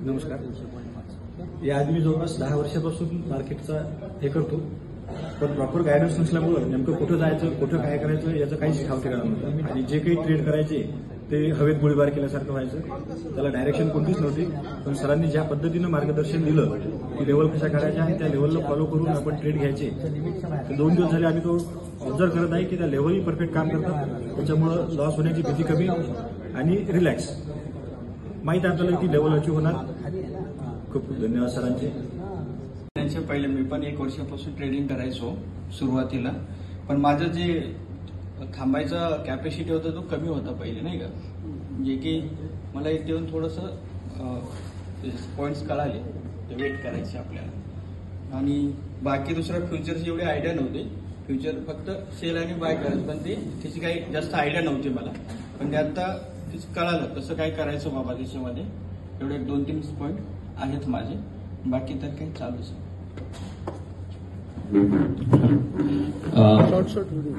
नमस्कार। याआधी मी जवळपास 10 वर्षापासून मार्केटचा हे करतो, पण प्रॉपर गायडन्स नसल्यामुळं नेमकं कुठं जायचं, कुठं काय करायचं याचं काहीच ठाव ठिकाणा नव्हतं आणि जे काही ट्रेड करायचे ते हवेत गोळीबार केल्यासारखं व्हायचं। त्याला डायरेक्शन कोणतीच नव्हती, पण सरांनी ज्या पद्धतीनं मार्गदर्शन दिलं की लेवल कशा काढायच्या आणि त्या लेवलला फॉलो करून आपण ट्रेड घ्यायचे, तर 2 दिवस झाले आम्ही तो ऑब्झर्व करत आहे की त्या लेवलही परफेक्ट काम करतात, त्याच्यामुळं लॉस होण्याची भीती कमी आणि रिलॅक्स माहिती आपल्याला की लेवल अचीव होणार। खूप खूप धन्यवाद सरांचे। त्यांच्या पहिले मी पण 1 वर्षापासून ट्रेडिंग करायचो सुरुवातीला, पण माझं जे थांबायचा कॅपॅसिटी होता तो कमी होता पहिले, नाही का, जे की मला इथे येऊन थोडंसं पॉईंट्स कळाले ते वेट करायचे आपल्याला। आणि बाकी दुसऱ्या फ्युचरची एवढी आयडिया नव्हती, फ्युचर फक्त सेल आणि बाय करायचं, पण त्याची काही जास्त आयडिया नव्हती मला, पण ते आता कळालं कसं काय करायचं बाबा त्याच्यामध्ये। एवढे 2-3 पॉईंट आहेत माझे, बाकी तर काही चालूच आहे। Short video.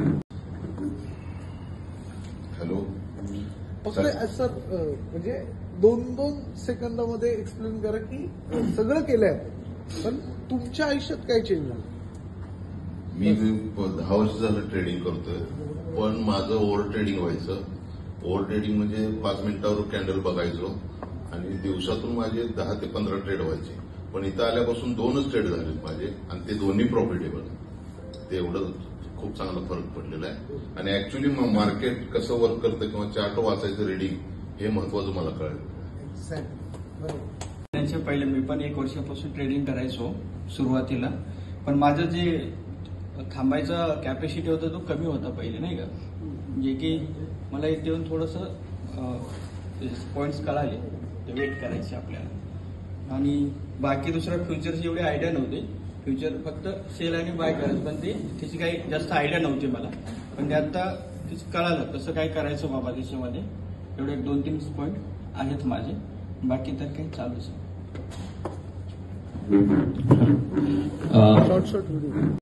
हॅलो फक्त सर म्हणजे 2-2 सेकंदामध्ये एक्सप्लेन करा की सगळं केलंय, पण तुमच्या आयुष्यात काय चेंज झालं? मी 10 वर्ष झालं ट्रेडिंग करतोय, पण माझं ओव्हर ट्रेडिंग व्हायचं। ओव्हर ट्रेडिंग म्हणजे 5 मिनिटावर कॅन्डल बघायचो आणि दिवसातून माझे 10 ते 15 ट्रेड व्हायचे, पण इथं आल्यापासून 2च ट्रेड झाले माझे आणि ते दोन्ही प्रॉफिटेबल। ते एवढं खूप चांगला फरक पडलेला आहे आणि ऍक्च्युली मार्केट कसं वर्क करतं किंवा चार्ट वाचायचं रीडिंग हे महत्वाचं मला कळलं। त्यांच्या पहिले मी पण 1 वर्षापासून ट्रेडिंग करायचो सुरुवातीला, पण माझं जे थांबायचा कॅपॅसिटी होता तो कमी होता पहिले, नाही का, जे की मला इथे येऊन थोडंसं पॉईंट्स कळाले ते वेट करायचे आपल्याला। आणि बाकी दुसऱ्या फ्युचरची एवढी आयडिया नव्हती, फ्युचर फक्त सेल आणि बाय करायचं, पण त्याची काही जास्त आयडिया नव्हती मला, पण ते आता कळालं कसं काय करायचं बाबा त्याच्यामध्ये। एवढे 2-3 पॉईंट आहेत माझे, बाकी तर काही चालूच आहे। Short video.